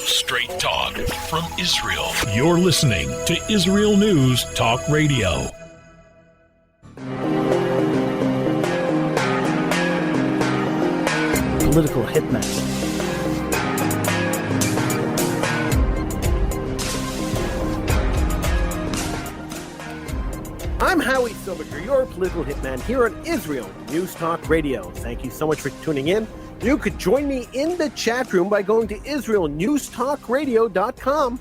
Straight talk from Israel. You're listening to Israel News Talk Radio. Political hitman. I'm Howie Silverger, your political hitman here on Israel News Talk Radio. Thank you so much for tuning in. You could join me in the chat room by going to IsraelNewsTalkRadio.com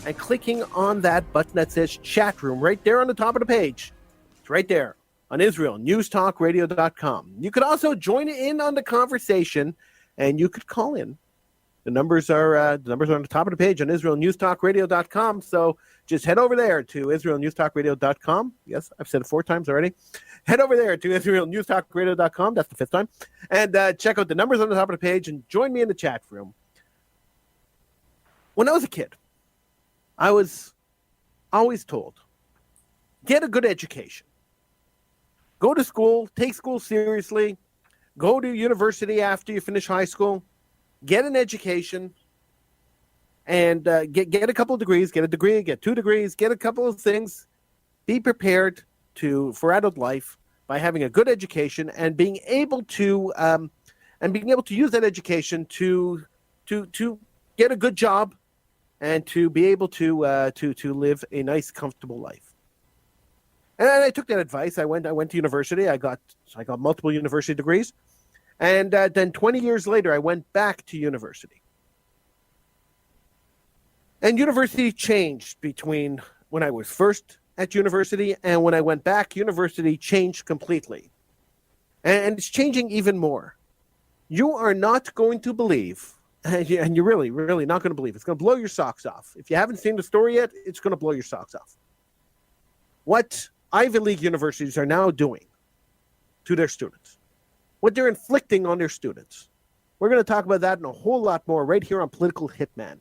and clicking on that button that says chat room right there on the top of the page. It's right there on IsraelNewsTalkRadio.com. You could also join in on the conversation and you could call in. The numbers are on the top of the page on IsraelNewsTalkRadio.com. So just head over there to IsraelNewsTalkRadio.com. Yes, I've said it 4 times already. Head over there to IsraelNewsTalkRadio.com. That's the 5th time. And check out the numbers on the top of the page and join me in the chat room. When I was a kid, I was always told, get a good education. Go to school, take school seriously, go to university after you finish high school, get an education, and get a couple of degrees, get a degree, get 2 degrees, get a couple of things. Be prepared for adult life by having a good education and being able to use that education to get a good job and to be able to live a nice, comfortable life. And I took that advice. I went to university. I got multiple university degrees. And then 20 years later, I went back to university. And university changed between when I was first at university and when I went back. University changed completely. And it's changing even more. You are not going to believe, and you're really, really not going to believe, it's going to blow your socks off. If you haven't seen the story yet, it's going to blow your socks off. What Ivy League universities are now doing to their students. What they're inflicting on their students. We're going to talk about that and a whole lot more right here on Political Hitman.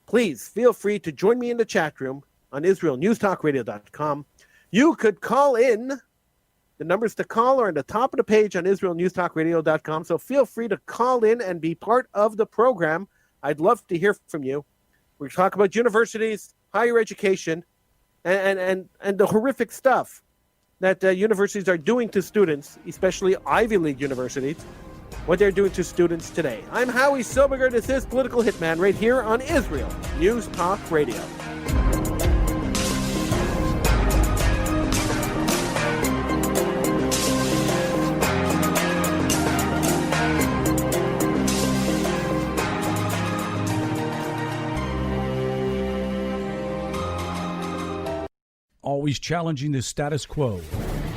Please feel free to join me in the chat room on IsraelNewsTalkRadio.com. You could call in. The numbers to call are on the top of the page on IsraelNewsTalkRadio.com. So feel free to call in and be part of the program. I'd love to hear from you. We're talking about universities, higher education, and the horrific stuff that universities are doing to students, especially Ivy League universities, what they're doing to students today. I'm Howie Silberger. This is Political Hitman right here on Israel News Talk Radio. Always challenging the status quo.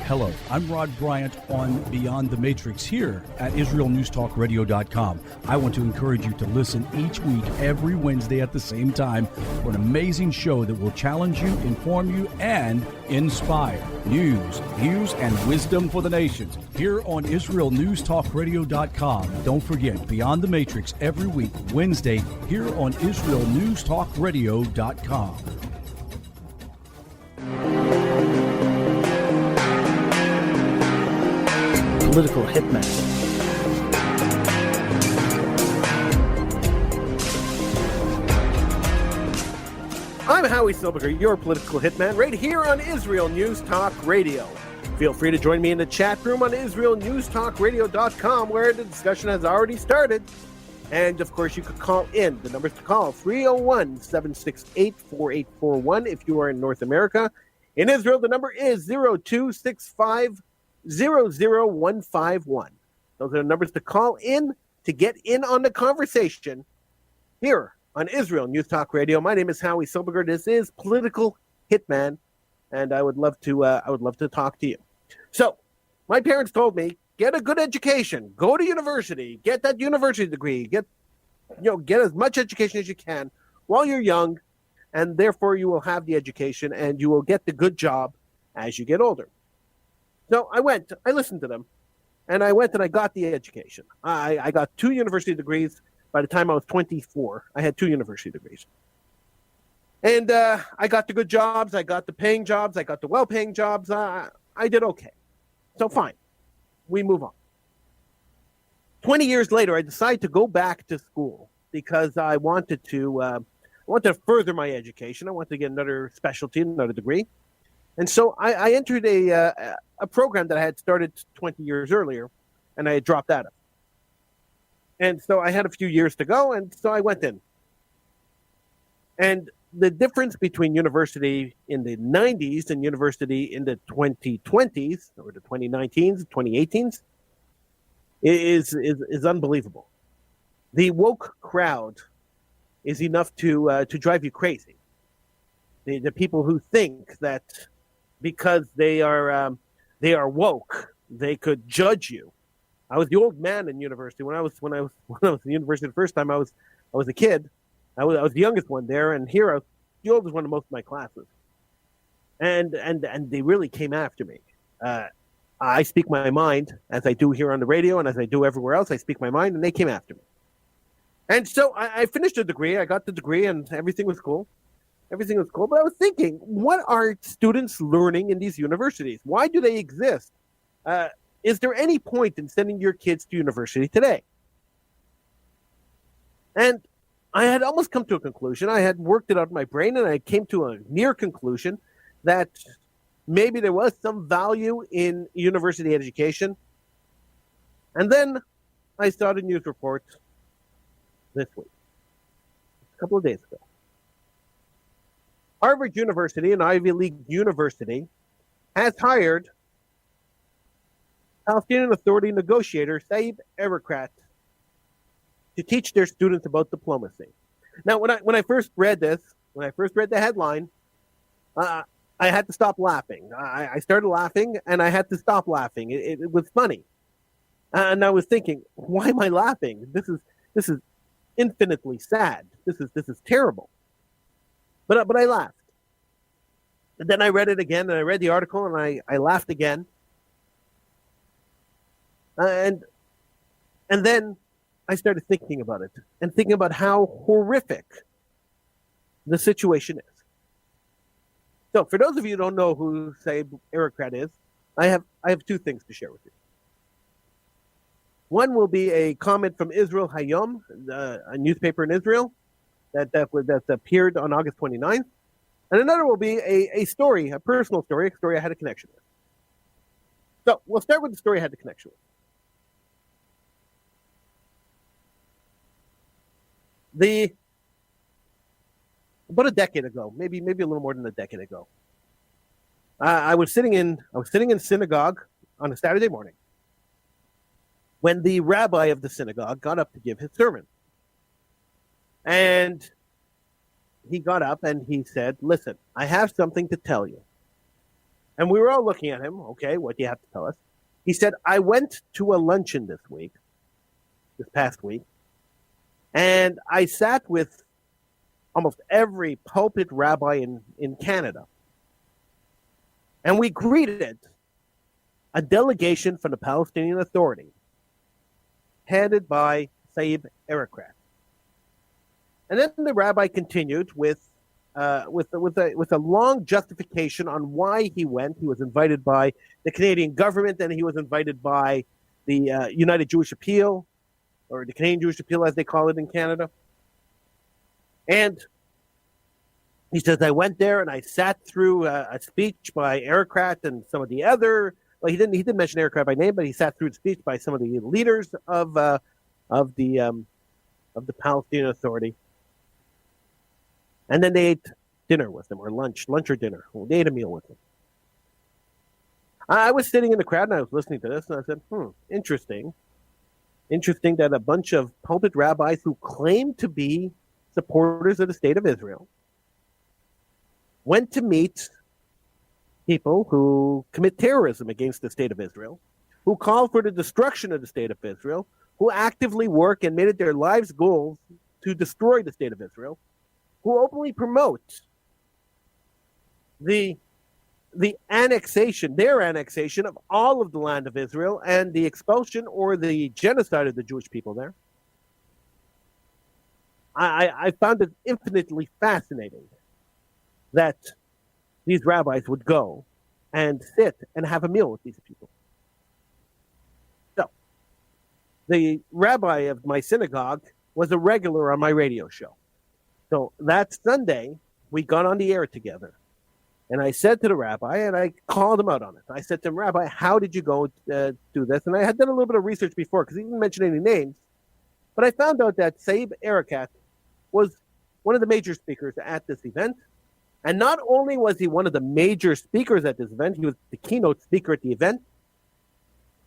Hello, I'm Rod Bryant on Beyond the Matrix here at IsraelNewsTalkRadio.com. I want to encourage you to listen each week, every Wednesday at the same time, for an amazing show that will challenge you, inform you, and inspire. News, views, and wisdom for the nations here on IsraelNewsTalkRadio.com. Don't forget, Beyond the Matrix every week, Wednesday, here on IsraelNewsTalkRadio.com. Political hitman. I'm Howie Silberger, your political hitman, right here on Israel News Talk Radio. Feel free to join me in the chat room on IsraelNewsTalkRadio.com, where the discussion has already started. And, of course, you could call in. The numbers to call, 301-768-4841 if you are in North America. In Israel, the number is 0265 00151. Those are the numbers to call in to get in on the conversation here on Israel News Talk Radio. My name is Howie Silberger. This is Political Hitman, and I would love to talk to you. So, my parents told me, get a good education, go to university, get that university degree, get as much education as you can while you're young, and therefore you will have the education and you will get the good job as you get older. So I listened to them, and I went and I got the education. I got 2 university degrees. By the time I was 24, I had 2 university degrees. And I got the good jobs. I got the paying jobs. I got the well-paying jobs. I did okay. So fine. We move on. 20 years later, I decided to go back to school because I wanted to further my education. I wanted to get another specialty, another degree. And so I entered a program that I had started 20 years earlier, and I had dropped out of. And so I had a few years to go, and so I went in. And the difference between university in the 90s and university in the 2020s, or the 2019s, 2018s, is unbelievable. The woke crowd is enough to drive you crazy. The people who think that because they are woke, they could judge you. I was the old man in university when I was in university the first time. I was a kid. I was the youngest one there, and here I was the oldest one in most of my classes. And they really came after me. I speak my mind, as I do here on the radio and as I do everywhere else. I speak my mind, and they came after me. And so I finished the degree. I got the degree, and everything was cool. Everything was cool. But I was thinking, what are students learning in these universities? Why do they exist? Is there any point in sending your kids to university today? And I had almost come to a conclusion. I had worked it out in my brain, and I came to a near conclusion that maybe there was some value in university education. And then I saw the news report this week, a couple of days ago. Harvard University, an Ivy League university, has hired Palestinian Authority negotiator Saeb Erekat to teach their students about diplomacy. Now, when I first read this, when I first read the headline, I had to stop laughing. I started laughing, and I had to stop laughing. It was funny, and I was thinking, why am I laughing? This is infinitely sad. This is terrible. But I laughed. And then I read it again, and I read the article, and I laughed again. And then I started thinking about it, and thinking about how horrific the situation is. So for those of you who don't know who Saeb Erekat is, I have two things to share with you. One will be a comment from Israel Hayom, a newspaper in Israel, that appeared on August 29th. And another will be a story, a personal story, a story I had a connection with. So we'll start with the story I had a connection with. About a decade ago, maybe a little more than a decade ago, I was sitting in synagogue on a Saturday morning when the rabbi of the synagogue got up to give his sermon. And he got up and he said, "Listen, I have something to tell you." And we were all looking at him. Okay, what do you have to tell us? He said, "I went to a luncheon this past week, and I sat with almost every pulpit rabbi in Canada. And we greeted a delegation from the Palestinian Authority, headed by Saeb Erekat." And then the rabbi continued with a long justification on why he went. He was invited by the Canadian government, and he was invited by the United Jewish Appeal, or the Canadian Jewish Appeal, as they call it in Canada. And he says, "I went there and I sat through a speech by Erekat and some of the other." Well, he didn't mention Erekat by name, but he sat through the speech by some of the leaders of the Palestinian Authority. And then they ate dinner with him, or lunch or dinner. They ate a meal with him. I was sitting in the crowd and I was listening to this, and I said, interesting. Interesting that a bunch of pulpit rabbis who claim to be supporters of the state of Israel went to meet people who commit terrorism against the state of Israel, who call for the destruction of the state of Israel, who actively work and made it their lives' goals to destroy the state of Israel, who openly promote their annexation of all of the land of Israel and the expulsion or the genocide of the Jewish people there. I found it infinitely fascinating that these rabbis would go and sit and have a meal with these people. So, the rabbi of my synagogue was a regular on my radio show. So that Sunday, we got on the air together. And I said to the rabbi, and I called him out on it. I said to him, Rabbi, how did you go do this? And I had done a little bit of research before because he didn't mention any names. But I found out that Saib Erekat was one of the major speakers at this event. And not only was he one of the major speakers at this event, he was the keynote speaker at the event.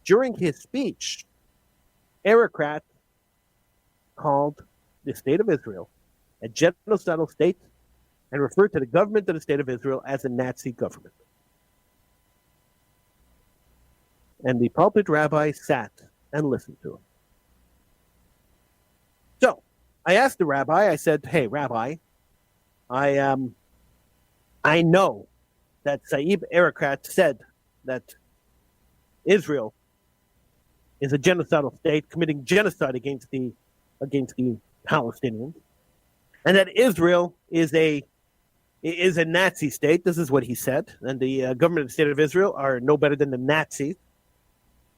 During his speech, Erekat called the state of Israel a genocidal state and referred to the government of the state of Israel as a Nazi government. And the pulpit rabbi sat and listened to him. So I asked the rabbi, I said, hey, Rabbi, I know that Saib Erekat said that Israel is a genocidal state committing genocide against the Palestinians, and that Israel is a Nazi state. This is what he said. And the government of the state of Israel are no better than the Nazis.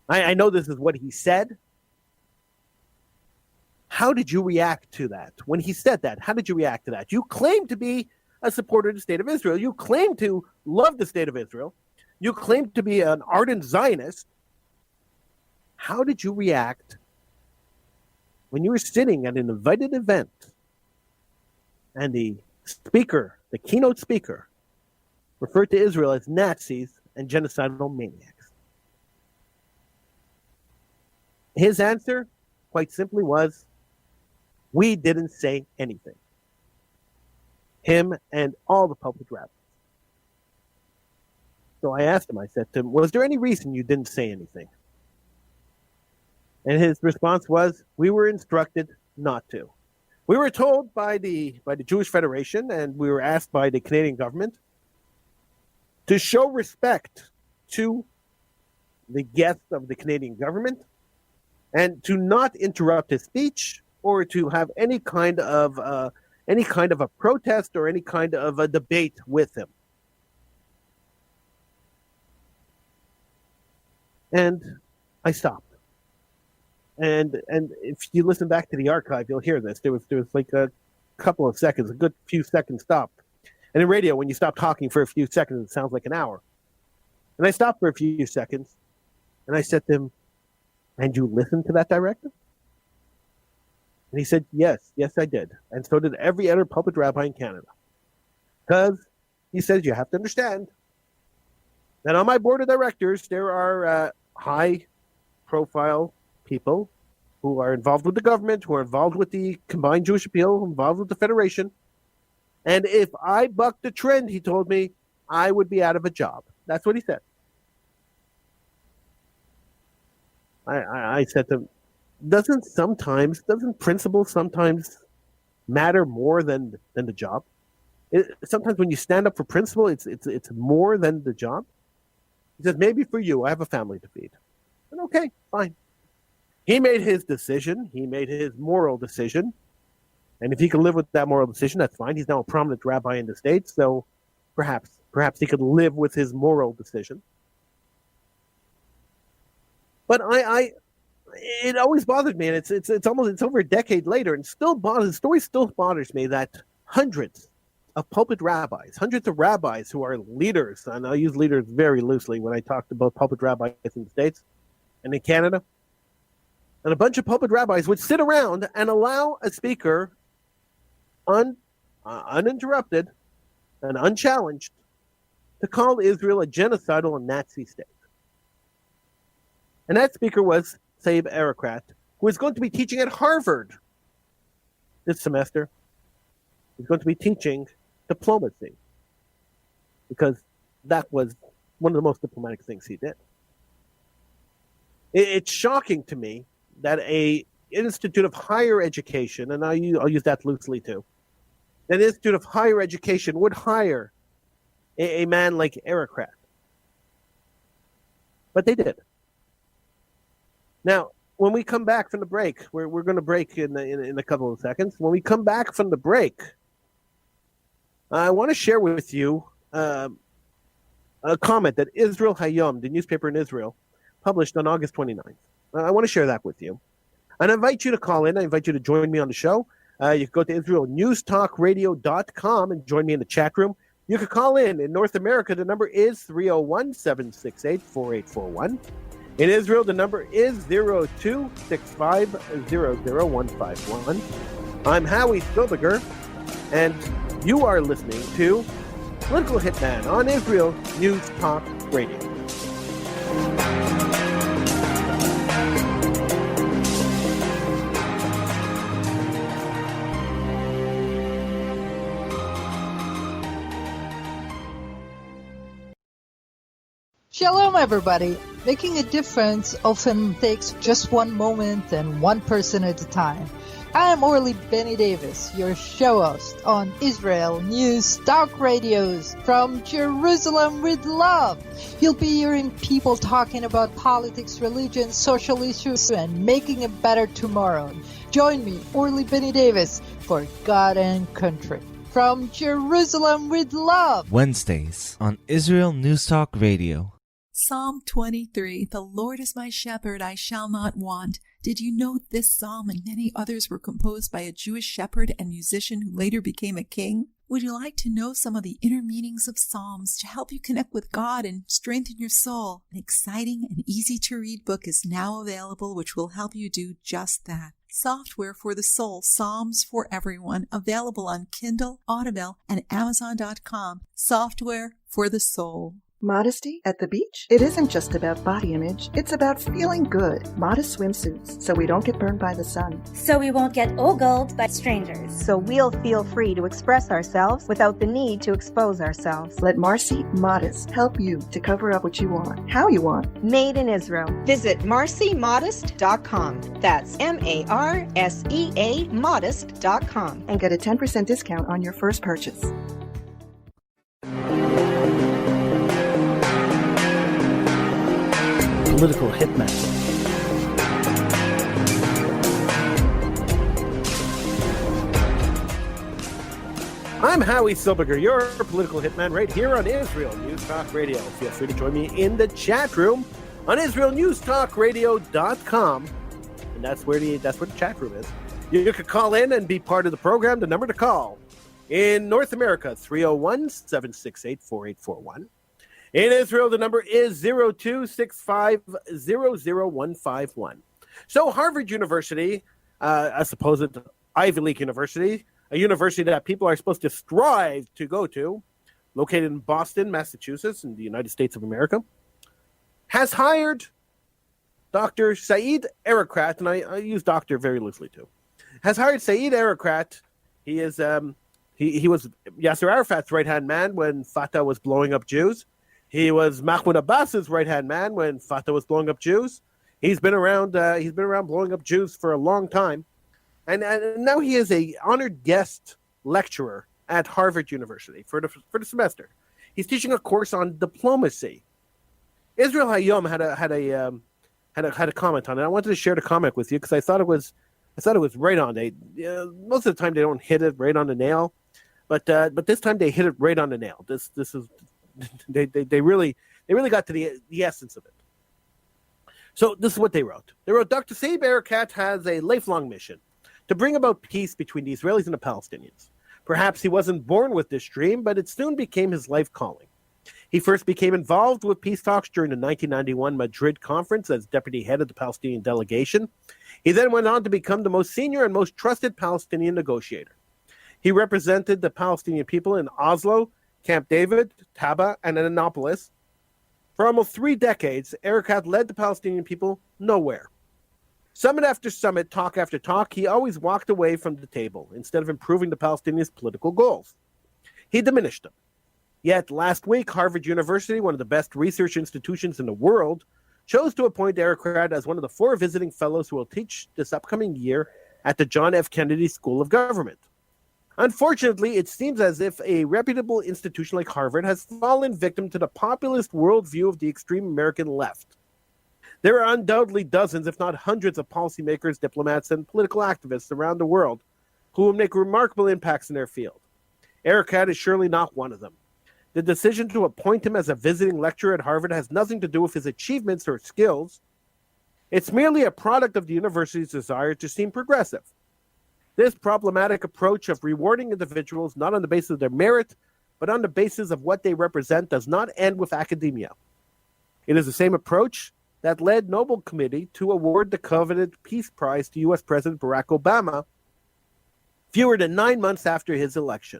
I know this is what he said. How did you react to that? When he said that, how did you react to that? You claim to be a supporter of the state of Israel. You claim to love the state of Israel. You claim to be an ardent Zionist. How did you react when you were sitting at an invited event and the speaker, the keynote speaker, referred to Israel as Nazis and genocidal maniacs? His answer, quite simply, was, we didn't say anything. Him and all the public rabbis. So I asked him, I said to him, was there any reason you didn't say anything? And his response was, we were instructed not to. We were told by the Jewish Federation, and we were asked by the Canadian government to show respect to the guests of the Canadian government and to not interrupt his speech or to have any kind of a protest or any kind of a debate with him. And I stopped. And if you listen back to the archive, you'll hear this. There was like a couple of seconds, a good few seconds stopped. And in radio, when you stop talking for a few seconds, it sounds like an hour. And I stopped for a few seconds, and I said to him, and you listened to that directive? And he said, yes, I did. And so did every other pulpit rabbi in Canada. Because he says, you have to understand that on my board of directors, there are high-profile people who are involved with the government, who are involved with the Combined Jewish Appeal, involved with the Federation. And if I bucked the trend, he told me, I would be out of a job. That's what he said. I said to him, doesn't principle sometimes matter more than the job? Sometimes when you stand up for principle, it's more than the job. He says, maybe for you, I have a family to feed. And okay, fine. He made his decision. He made his moral decision. And if he can live with that moral decision, that's fine. He's now a prominent rabbi in the States, so perhaps he could live with his moral decision. But it always bothered me, and it's over a decade later, and the story still bothers me that hundreds of pulpit rabbis, hundreds of rabbis who are leaders, and I use leaders very loosely when I talk about pulpit rabbis in the States and in Canada, and a bunch of pulpit rabbis would sit around and allow a speaker uninterrupted and unchallenged to call Israel a genocidal and Nazi state. And that speaker was Saib Erekat, who is going to be teaching at Harvard this semester. He's going to be teaching diplomacy because that was one of the most diplomatic things he did. It's shocking to me that a institute of higher education, and I'll use that loosely too, that institute of higher education would hire a man like Erekat. But they did. Now, when we come back from the break, we're going to break in a couple of seconds. When we come back from the break, I want to share with you a comment that Israel Hayom, the newspaper in Israel, published on August 29th. I want to share that with you. And I invite you to call in. I invite you to join me on the show. You can go to IsraelNewsTalkRadio.com and join me in the chat room. You can call in. In North America, the number is 301-768-4841. In Israel, the number is 0265000151. I'm Howie Silberger, and you are listening to Political Hitman on Israel News Talk Radio. Shalom, everybody. Making a difference often takes just one moment and one person at a time. I am Orly Benny Davis, your show host on Israel News Talk Radios from Jerusalem with love. You'll be hearing people talking about politics, religion, social issues, and making a better tomorrow. Join me, Orly Benny Davis, for God and Country. From Jerusalem with love. Wednesdays on Israel News Talk Radio. Psalm 23, the Lord is my shepherd, I shall not want. Did you know this psalm and many others were composed by a Jewish shepherd and musician who later became a king? Would you like to know some of the inner meanings of psalms to help you connect with God and strengthen your soul? An exciting and easy-to-read book is now available which will help you do just that. Software for the Soul, Psalms for Everyone, available on Kindle, Audible, and Amazon.com. Software for the Soul. Modesty at the beach? It isn't just about body image. It's about feeling good. Modest swimsuits, so we don't get burned by the sun. So we won't get ogled by strangers. So we'll feel free to express ourselves without the need to expose ourselves. Let Marcy Modest help you to cover up what you want, how you want. Made in Israel. Visit marcymodest.com. That's MARSEA modest.com. And get a 10% discount on your first purchase. Political Hitman. I'm Howie Silberger, your political hitman, right here on Israel News Talk Radio. Feel free to join me in the chat room on IsraelNewsTalkRadio.com, and that's where the chat room is. You could call in and be part of the program. The number to call in North America, 301-768-4841. In Israel, the number is 0265000151. So Harvard University, a supposed Ivy League university, a university that people are supposed to strive to go to, located in Boston, Massachusetts, in the United States of America, has hired Dr. Saeed Erekat, and I use doctor very loosely too, has hired Saeed Erekat. He is he was Yasser Arafat's right-hand man when Fatah was blowing up Jews. He was Mahmoud Abbas's right-hand man when Fatah was blowing up Jews. He's been around blowing up Jews for a long time. And now he is a honored guest lecturer at Harvard University for the semester. He's teaching a course on diplomacy. Israel Hayom had a comment on it. I wanted to share the comment with you because I thought it was right on. Most of the time they don't hit it right on the nail, but this time they hit it right on the nail. This is they really got to the essence of it. So this is what they wrote. They wrote, Dr. Saeed Erekat has a lifelong mission to bring about peace between the Israelis and the Palestinians. Perhaps he wasn't born with this dream, but it soon became his life calling. He first became involved with peace talks during the 1991 Madrid conference as deputy head of the Palestinian delegation. He then went on to become the most senior and most trusted Palestinian negotiator. He represented the Palestinian people in Oslo, Camp David, Taba, and Annapolis. For almost 3 decades, Erekat led the Palestinian people nowhere. Summit after summit, talk after talk, he always walked away from the table instead of improving the Palestinians' political goals. He diminished them. Yet last week, Harvard University, one of the best research institutions in the world, chose to appoint Erekat as one of the 4 visiting fellows who will teach this upcoming year at the John F. Kennedy School of Government. Unfortunately, it seems as if a reputable institution like Harvard has fallen victim to the populist worldview of the extreme American left. There are undoubtedly dozens, if not hundreds, of policymakers, diplomats, and political activists around the world who will make remarkable impacts in their field. Erekat is surely not one of them. The decision to appoint him as a visiting lecturer at Harvard has nothing to do with his achievements or skills. It's merely a product of the university's desire to seem progressive. This problematic approach of rewarding individuals not on the basis of their merit, but on the basis of what they represent does not end with academia. It is the same approach that led Nobel Committee to award the coveted Peace Prize to U.S. President Barack Obama fewer than 9 months after his election.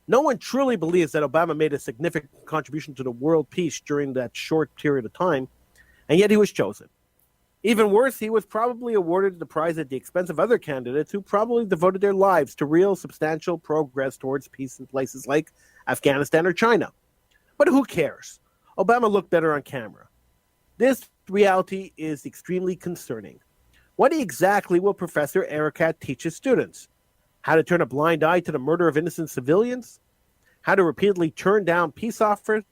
No one truly believes that Obama made a significant contribution to the world peace during that short period of time, and yet he was chosen. Even worse, he was probably awarded the prize at the expense of other candidates who probably devoted their lives to real substantial progress towards peace in places like Afghanistan or China. But who cares? Obama looked better on camera. This reality is extremely concerning. What exactly will Professor Erekat teach his students? How to turn a blind eye to the murder of innocent civilians? How to repeatedly turn down peace offers?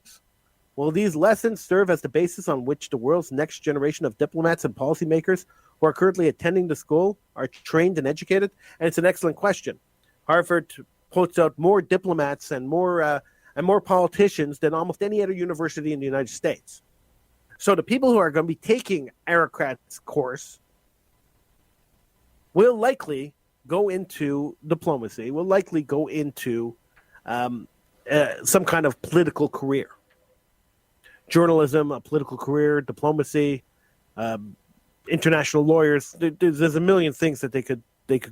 Will these lessons serve as the basis on which the world's next generation of diplomats and policymakers who are currently attending the school are trained and educated? And it's an excellent question. Harvard puts out more diplomats and more politicians than almost any other university in the United States. So the people who are going to be taking Erekat's course will likely go into diplomacy, will likely go into some kind of political career. Journalism, a political career, diplomacy, international lawyers. There's a million things that they could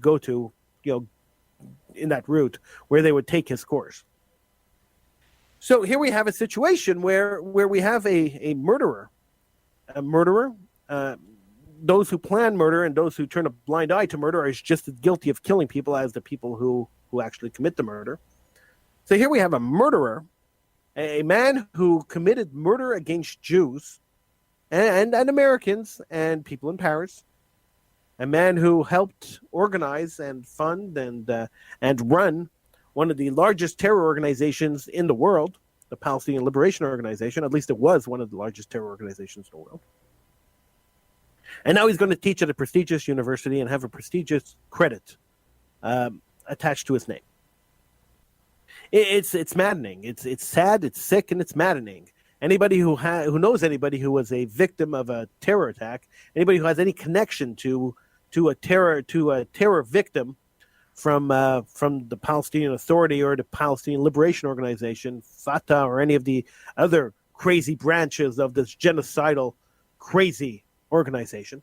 go to, in that route where they would take his course. So here we have a situation where we have a murderer. Those who plan murder and those who turn a blind eye to murder are just as guilty of killing people as the people who actually commit the murder. So here we have a murderer, a man who committed murder against Jews and Americans and people in Paris, a man who helped organize and fund and run one of the largest terror organizations in the world, the Palestinian Liberation Organization. At least it was one of the largest terror organizations in the world. And now he's going to teach at a prestigious university and have a prestigious credit attached to his name. It's maddening. It's sad. It's sick, and it's maddening. Anybody who knows anybody who was a victim of a terror attack, anybody who has any connection to a terror victim from the Palestinian Authority or the Palestinian Liberation Organization, Fatah, or any of the other crazy branches of this genocidal, crazy organization,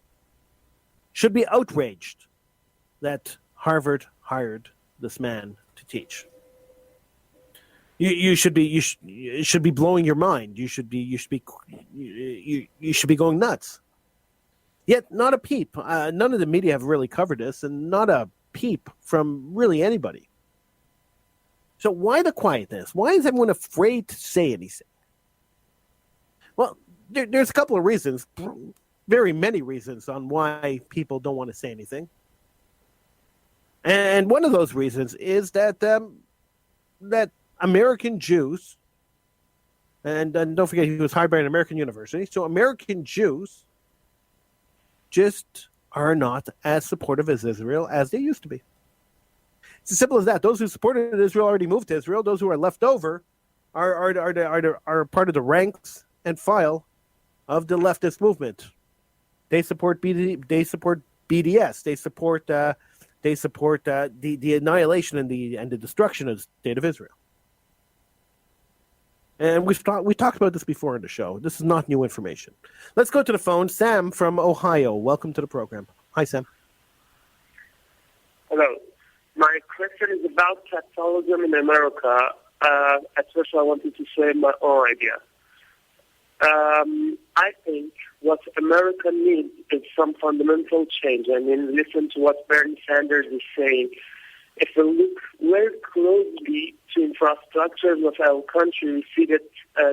should be outraged that Harvard hired this man to teach. You should be blowing your mind. You should be going nuts. Yet not a peep. None of the media have really covered this, and not a peep from really anybody. So why the quietness? Why is everyone afraid to say anything? Well, there's a couple of reasons, very many reasons on why people don't want to say anything. And one of those reasons is that that American Jews, and don't forget he was hired by an American university, so American Jews just are not as supportive as Israel as they used to be. It's as simple as that. Those who supported Israel already moved to Israel. Those who are left over are part of the ranks and file of the leftist movement. They support BDS. They support the annihilation and the destruction of the state of Israel. And we talked about this before in the show. This is not new information. Let's go to the phone. Sam from Ohio. Welcome to the program. Hi, Sam. Hello. My question is about Catholicism in America. At first, I wanted to say my own idea. I think what America needs is some fundamental change. I mean, listen to what Bernie Sanders is saying. If we look very closely to infrastructures of our country, we see that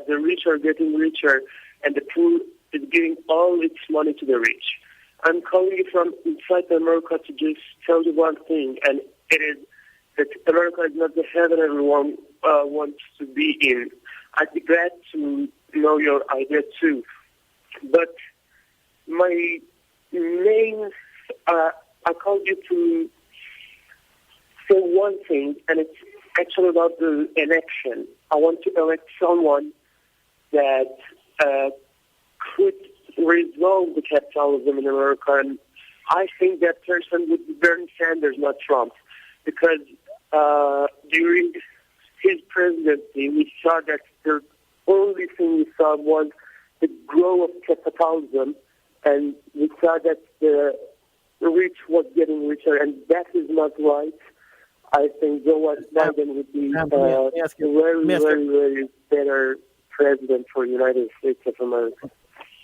the rich are getting richer and the poor is giving all its money to the rich. I'm calling you from inside America to just tell you one thing, and it is that America is not the heaven everyone wants to be in. I'd be glad to know your idea too. But my main, I called you to say one thing, and it's actually about the election. I want to elect someone that could resolve the capitalism in America, and I think that person would be Bernie Sanders, not Trump, because during his presidency, we saw that the only thing we saw was the growth of capitalism, and we saw that the rich was getting richer, and that is not right. I think Joe Biden would be a very better president for the United States of America.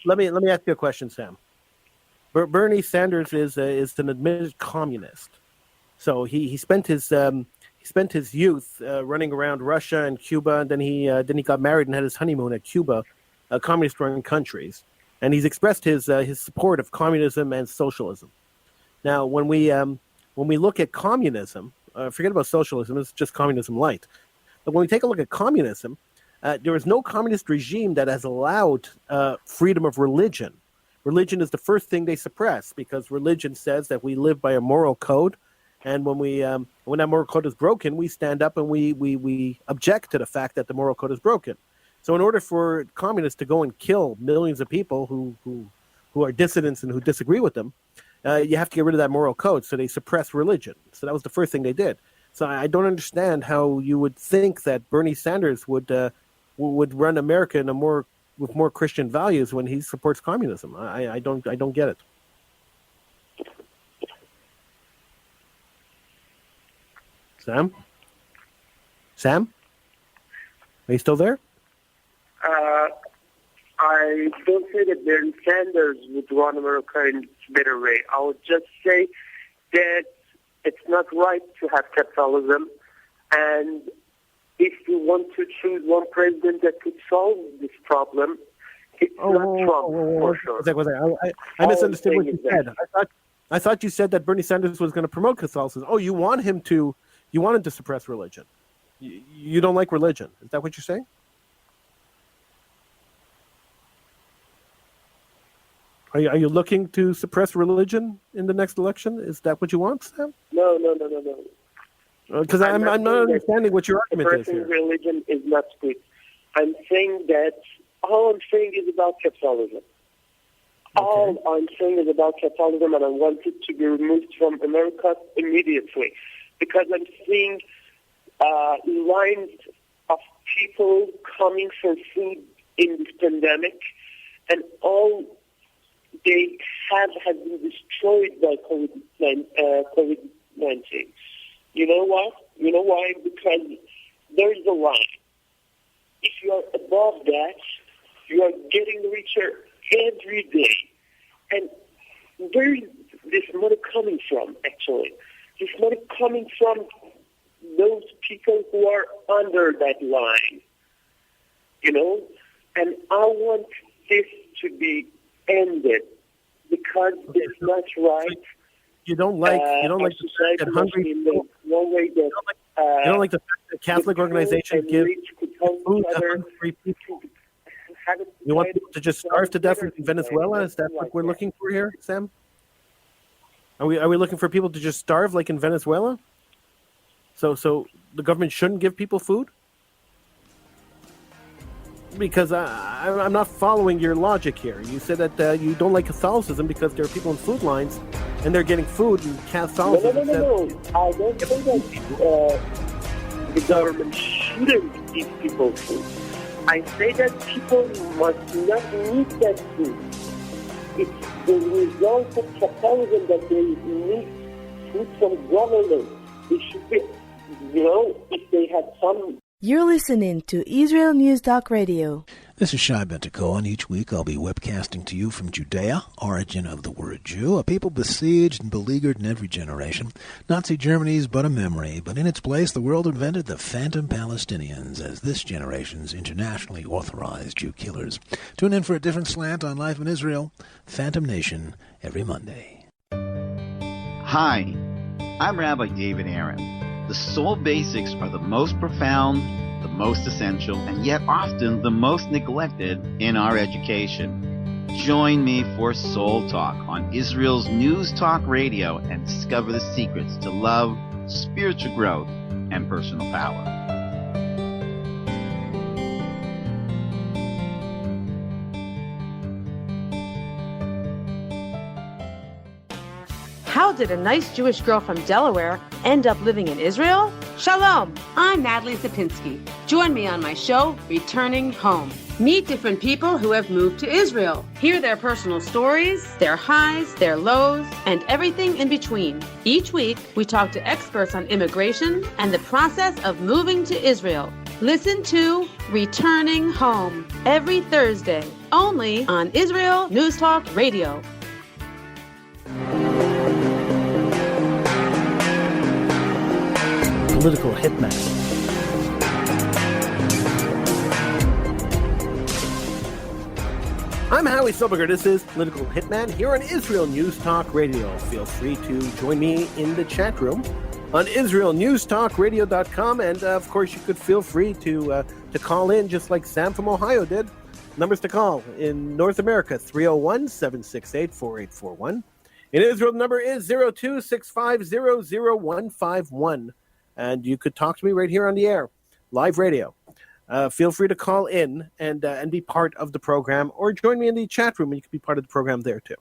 Let me ask you a question, Sam. Bernie Sanders is an admitted communist, so he spent his youth running around Russia and Cuba, and then he got married and had his honeymoon at Cuba, communist-run countries, and he's expressed his support of communism and socialism. Now, when we look at communism, forget about socialism; it's just communism light. But when we take a look at communism, there is no communist regime that has allowed freedom of religion. Religion is the first thing they suppress, because religion says that we live by a moral code, and when that moral code is broken, we stand up and we object to the fact that the moral code is broken. So in order for communists to go and kill millions of people who are dissidents and who disagree with them, you have to get rid of that moral code. So they suppress religion. So that was the first thing they did. So I don't understand how you would think that Bernie Sanders would run America with more Christian values when he supports communism. I don't get it. Sam? Are you still there? I don't say that Bernie Sanders would run America in a better way. I would just say that it's not right to have capitalism, and if you want to choose one president that could solve this problem, it's not Trump, for sure. I misunderstood what you said. I thought you said that Bernie Sanders was going to promote Catholicism. Oh, you want him to suppress religion. You don't like religion. Is that what you're saying? Are you looking to suppress religion in the next election? Is that what you want, Sam? No. Because I'm not understanding what your argument is here. Religion is not good. I'm saying that all I'm saying is about capitalism. Okay. All I'm saying is about capitalism, and I want it to be removed from America immediately, because I'm seeing lines of people coming for food in this pandemic, and all they have has been destroyed by COVID-19. You know what? You know why? Because there is a line. If you are above that, you are getting richer every day. And where is this money coming from, actually? This money coming from those people who are under that line, you know? And I want this to be ended, because it's not right. You don't like the fact that hungry people. You don't like the fact that Catholic organizations give food to hungry people. You want people to just starve to death in Venezuela? Is that what we're looking for here, Sam? Are we looking for people to just starve like in Venezuela? So the government shouldn't give people food? Because I'm not following your logic here. You said that you don't like Catholicism because there are people in food lines and they're getting food, and Catholicism... No. I don't say that the government shouldn't give people food. I say that people must not need that food. It's the result of capitalism that they need food from government. It should be, if they had some... You're listening to Israel News Talk Radio. This is Shai Bentako, and each week I'll be webcasting to you from Judea, origin of the word Jew, a people besieged and beleaguered in every generation. Nazi Germany's but a memory, but in its place the world invented the phantom Palestinians as this generation's internationally authorized Jew killers. Tune in for a different slant on life in Israel, Phantom Nation, every Monday. Hi, I'm Rabbi David Aaron. The soul basics are the most profound, the most essential, and yet often the most neglected in our education. Join me for Soul Talk on Israel's News Talk Radio and discover the secrets to love, spiritual growth, and personal power. How did a nice Jewish girl from Delaware end up living in Israel? Shalom, I'm Natalie Sapinski. Join me on my show, Returning Home. Meet different people who have moved to Israel. Hear their personal stories, their highs, their lows, and everything in between. Each week, we talk to experts on immigration and the process of moving to Israel. Listen to Returning Home every Thursday, only on Israel News Talk Radio. Political Hitman. I'm Howie Silberger. This is Political Hitman here on Israel News Talk Radio. Feel free to join me in the chat room on IsraelNewsTalkRadio.com, and of course you could feel free to call in just like Sam from Ohio did. Numbers to call in North America, 301-768-4841. In Israel, the number is 02-650-0151. And you could talk to me right here on the air, live radio. Feel free to call in and be part of the program, or join me in the chat room, and you can be part of the program there too.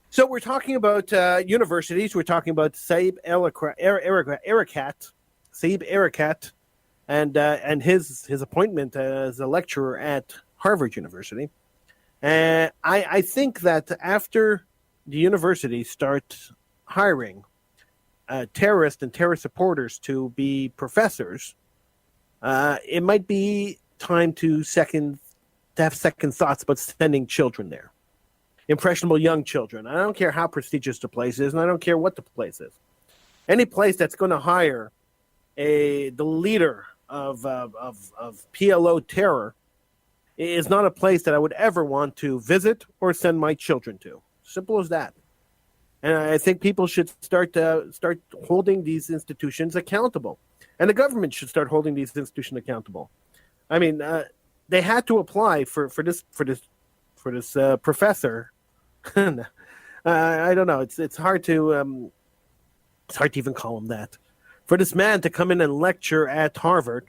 So we're talking about universities. We're talking about Saeb Erekat, and his appointment as a lecturer at Harvard University. I think that after the universities start hiring terrorists and terrorist supporters to be professors, it might be time to have second thoughts about sending children there. Impressionable young children. I don't care how prestigious the place is, and I don't care what the place is. Any place that's going to hire the leader of PLO terror is not a place that I would ever want to visit or send my children to. Simple as that. And I think people should start holding these institutions accountable, and the government should start holding these institutions accountable. I mean, they had to apply for this professor. I don't know. It's hard to even call him that. For this man to come in and lecture at Harvard,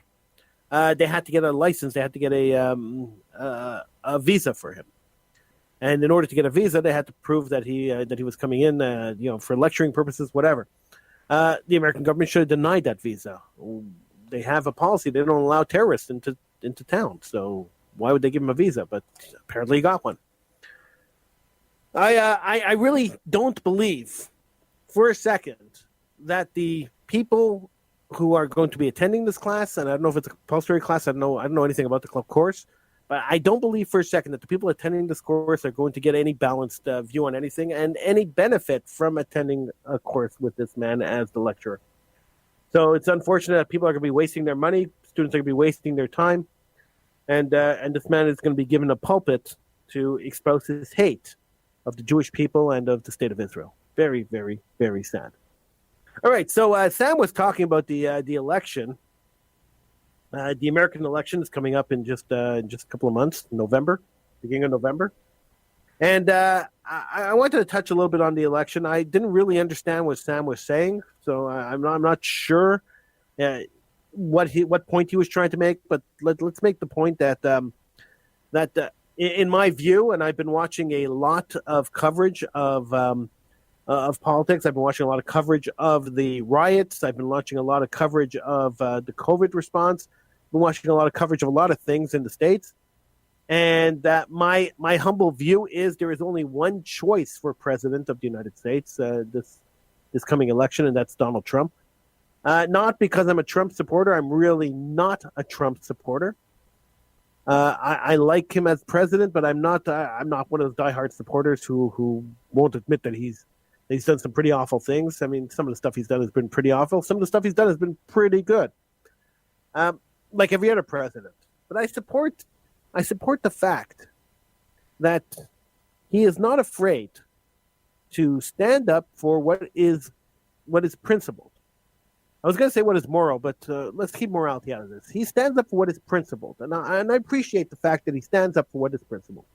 they had to get a license. They had to get a visa for him. And in order to get a visa, they had to prove that he was coming in, for lecturing purposes, whatever. The American government should have denied that visa. They have a policy; they don't allow terrorists into town. So why would they give him a visa? But apparently, he got one. I really don't believe for a second that the people who are going to be attending this class, and I don't know if it's a compulsory class. I don't know anything about the club course. But I don't believe for a second that the people attending this course are going to get any balanced view on anything and any benefit from attending a course with this man as the lecturer. So it's unfortunate that people are going to be wasting their money, students are going to be wasting their time, and this man is going to be given a pulpit to expose his hate of the Jewish people and of the state of Israel. Very, very, very sad. All right, so Sam was talking about the election. The American election is coming up in just a couple of months, beginning of November. And I wanted to touch a little bit on the election. I didn't really understand what Sam was saying, so I'm not sure what point he was trying to make. But let's make the point that in my view, and I've been watching a lot of coverage of politics. I've been watching a lot of coverage of the riots. I've been watching a lot of coverage of the COVID response. I've been watching a lot of coverage of a lot of things in the States. And that my humble view is there is only one choice for president of the United States this coming election, and that's Donald Trump. Not because I'm a Trump supporter. I'm really not a Trump supporter. I like him as president, but I'm not one of those diehard supporters who won't admit that he's done some pretty awful things. I mean, some of the stuff he's done has been pretty awful. Some of the stuff he's done has been pretty good, like every other president. But I support the fact that he is not afraid to stand up for what is principled. I was going to say what is moral, but let's keep morality out of this. He stands up for what is principled, and I appreciate the fact that he stands up for what is principled.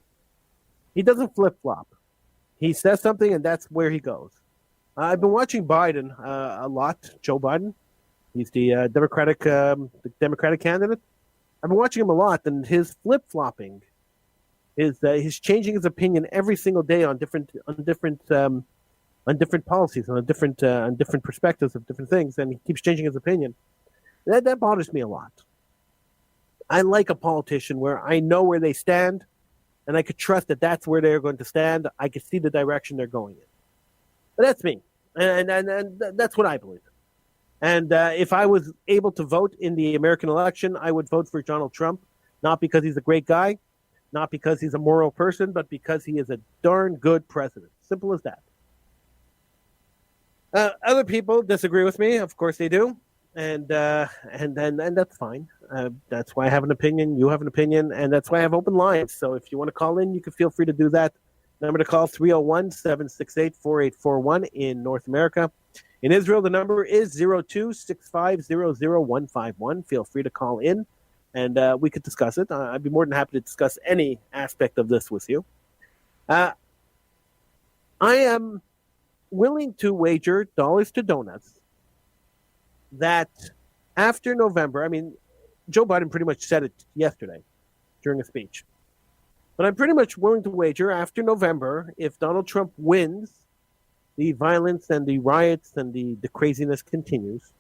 He doesn't flip-flop. He says something, and that's where he goes. I've been watching Biden a lot, Joe Biden. He's the Democratic candidate. I've been watching him a lot, and his flip-flopping, he's changing his opinion every single day on different on different policies, on different perspectives of different things, and he keeps changing his opinion. That bothers me a lot. I like a politician where I know where they stand, and I could trust that that's where they're going to stand. I could see the direction they're going in. But that's me, and that's what I believe. And if I was able to vote in the American election, I would vote for Donald Trump, not because he's a great guy, not because he's a moral person, but because he is a darn good president. Simple as that. Other people disagree with me. Of course they do. And that's fine. That's why I have an opinion. You have an opinion. And that's why I have open lines. So if you want to call in, you can feel free to do that. Number to call, 301-768-4841 in North America. In Israel, the number is 02-650-0151. Feel free to call in, and we could discuss it. I'd be more than happy to discuss any aspect of this with you. I am willing to wager dollars to donuts that after November, I mean, Joe Biden pretty much said it yesterday during a speech, but I'm pretty much willing to wager after November, if Donald Trump wins, the violence and the riots and the craziness continues.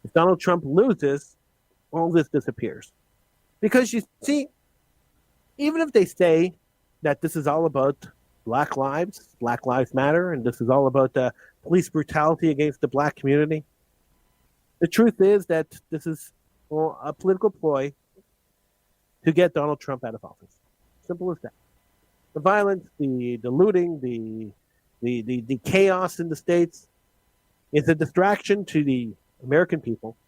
If Donald Trump loses, all this disappears. Because you see, even if they say that this is all about Black Lives Matter, and this is all about police brutality against the black community, the truth is that this is a political ploy to get Donald Trump out of office. Simple as that. The violence, the looting, the chaos in the States is a distraction to the American people,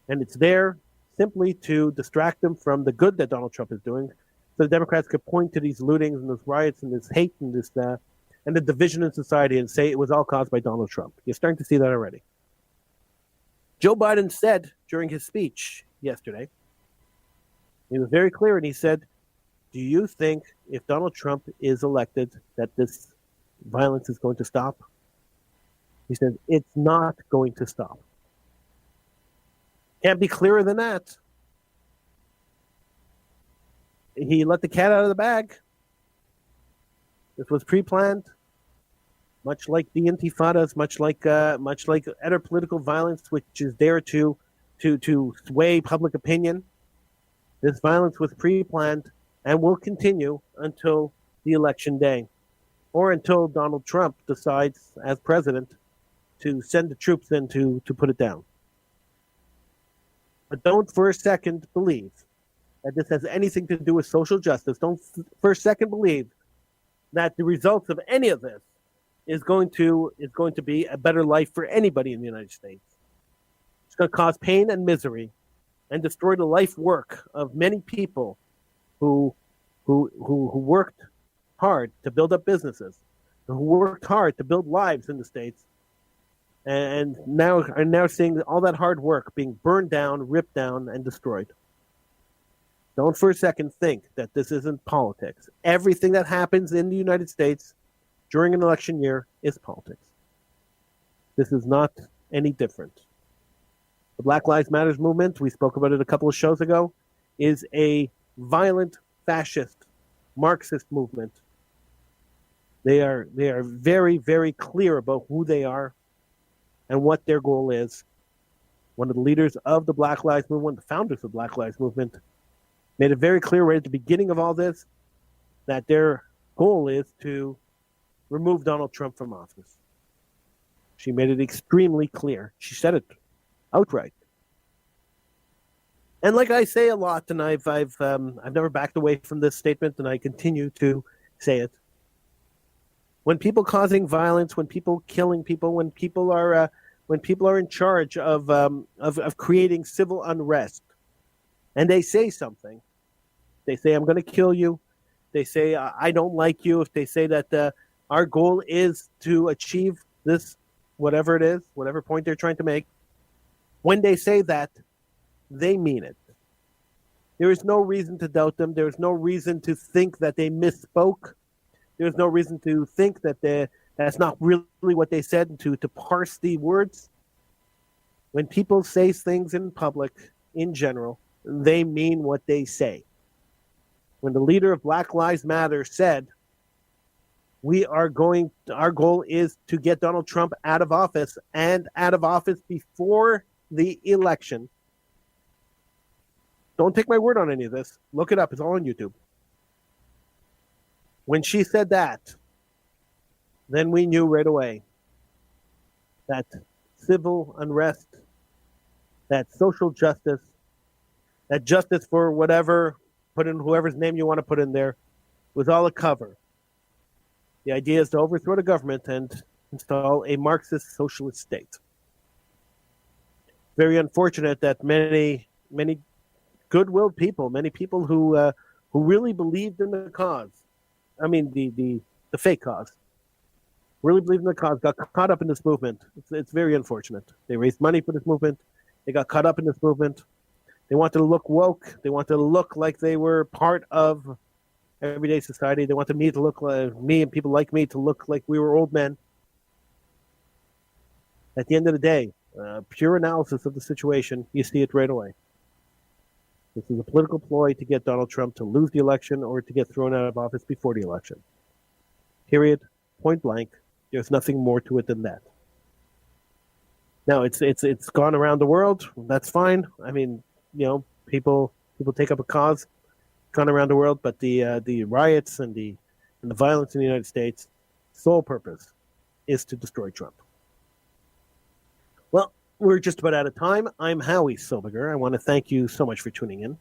and it's there simply to distract them from the good that Donald Trump is doing, so the Democrats could point to these lootings and these riots and this hate and this and the division in society and say it was all caused by Donald Trump. You're starting to see that already. Joe Biden said during his speech yesterday, he was very clear, and he said, do you think if Donald Trump is elected that this violence is going to stop? He says, it's not going to stop. Can't be clearer than that. He let the cat out of the bag. This was pre-planned, much like the intifadas, much like other political violence, which is there to sway public opinion. This violence was pre-planned and will continue until the election day, or until Donald Trump decides, as president, to send the troops in to put it down. But don't for a second believe that this has anything to do with social justice. Don't for a second believe that the results of any of this is going to be a better life for anybody in the United States. It's going to cause pain and misery and destroy the life work of many people who worked hard to build up businesses, who worked hard to build lives in the States, and now are now seeing all that hard work being burned down, ripped down, and destroyed. Don't for a second think that this isn't politics. Everything that happens in the United States during an election year is politics. This is not any different. The Black Lives Matter movement, we spoke about it a couple of shows ago, is a violent, fascist, Marxist movement. They are very, very clear about who they are and what their goal is. One of the leaders of the Black Lives Movement, the founders of the Black Lives Movement, made it very clear right at the beginning of all this that their goal is to remove Donald Trump from office. She made it extremely clear. She said it outright. And like I say a lot, and I've never backed away from this statement, and I continue to say it. When people causing violence, when people killing people, when people are in charge of creating civil unrest, and they say something, they say, I'm going to kill you. They say, I don't like you. If they say that our goal is to achieve this, whatever it is, whatever point they're trying to make, when they say that, they mean it. There is no reason to doubt them. There is no reason to think that they misspoke. There's no reason to think that that's not really what they said, and to parse the words. When people say things in public, in general, they mean what they say. When the leader of Black Lives Matter said Our goal is to get Donald Trump out of office, and out of office before the election. Don't take my word on any of this. Look it up. It's all on YouTube. When she said that, then we knew right away that civil unrest, that social justice, that justice for whatever, put in whoever's name you want to put in there, was all a cover. The idea is to overthrow the government and install a Marxist socialist state. Very unfortunate that many good-willed people, many people who really believed in the cause, I mean the fake cause, really believed in the cause, got caught up in this movement. It's very unfortunate. They raised money for this movement. They got caught up in this movement. They wanted to look woke. They wanted to look like they were part of everyday society. They wanted me to look like me and people like me to look like we were old men. At the end of the day, pure analysis of the situation, you see it right away. This is a political ploy to get Donald Trump to lose the election or to get thrown out of office before the election. Period. Point blank. There's nothing more to it than that. Now it's gone around the world. That's fine. I mean, people take up a cause. Gone around the world, but the riots and the violence in the United States, sole purpose is to destroy Trump. Well, we're just about out of time. I'm Howie Silberger. I want to thank you so much for tuning in.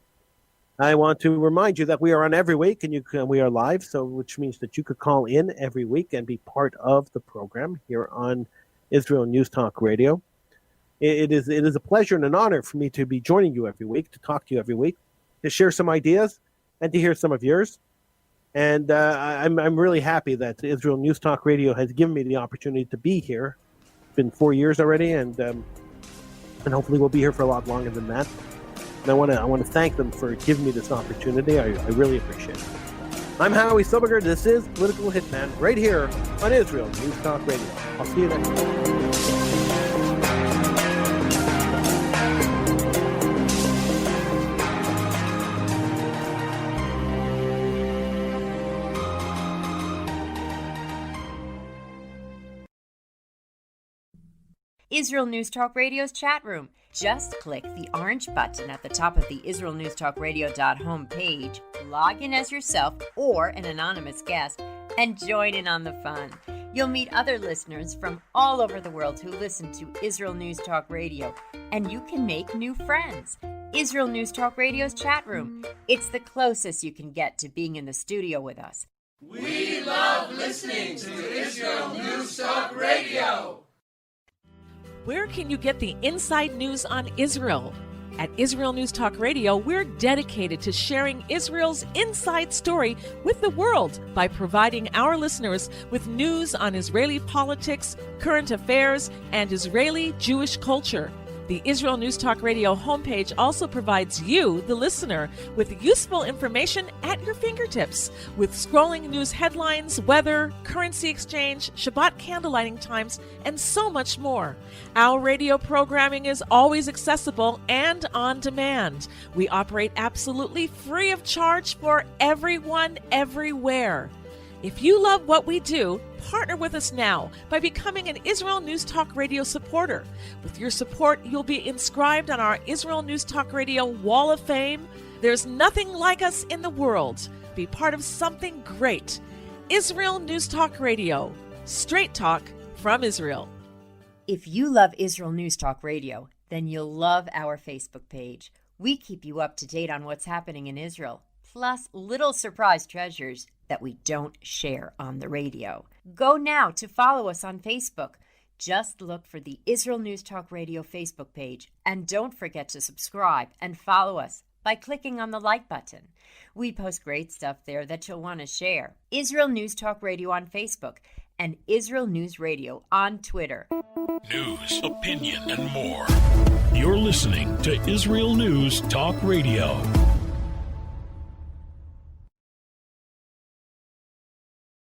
I want to remind you that we are on every week, and we are live, which means that you could call in every week and be part of the program here on Israel News Talk Radio. It is a pleasure and an honor for me to be joining you every week, to talk to you every week, to share some ideas, and to hear some of yours. And I'm really happy that Israel News Talk Radio has given me the opportunity to be here. It's been 4 years already, and hopefully we'll be here for a lot longer than that. And I want to thank them for giving me this opportunity. I really appreciate it. I'm Howie Silberger. This is Political Hitman right here on Israel News Talk Radio. I'll see you next time. Israel News Talk Radio's chat room. Just click the orange button at the top of the IsraelNewsTalkRadio.home page, log in as yourself or an anonymous guest, and join in on the fun. You'll meet other listeners from all over the world who listen to Israel News Talk Radio, and you can make new friends. Israel News Talk Radio's chat room. It's the closest you can get to being in the studio with us. We love listening to Israel News Talk Radio. Where can you get the inside news on Israel? At Israel News Talk Radio, we're dedicated to sharing Israel's inside story with the world by providing our listeners with news on Israeli politics, current affairs, and Israeli Jewish culture. The Israel News Talk Radio homepage also provides you, the listener, with useful information at your fingertips, with scrolling news headlines, weather, currency exchange, Shabbat candlelighting times, and so much more. Our radio programming is always accessible and on demand. We operate absolutely free of charge for everyone, everywhere. If you love what we do, partner with us now by becoming an Israel News Talk Radio supporter. With your support, you'll be inscribed on our Israel News Talk Radio Wall of Fame. There's nothing like us in the world. Be part of something great. Israel News Talk Radio. Straight talk from Israel. If you love Israel News Talk Radio, then you'll love our Facebook page. We keep you up to date on what's happening in Israel, plus little surprise treasures that we don't share on the radio. Go now to follow us on Facebook. Just look for the Israel News Talk Radio Facebook page, and don't forget to subscribe and follow us by clicking on the like button. We post great stuff there that you'll want to share. Israel News Talk Radio on Facebook and Israel News Radio on Twitter. News, opinion, and more. You're listening to Israel News Talk Radio.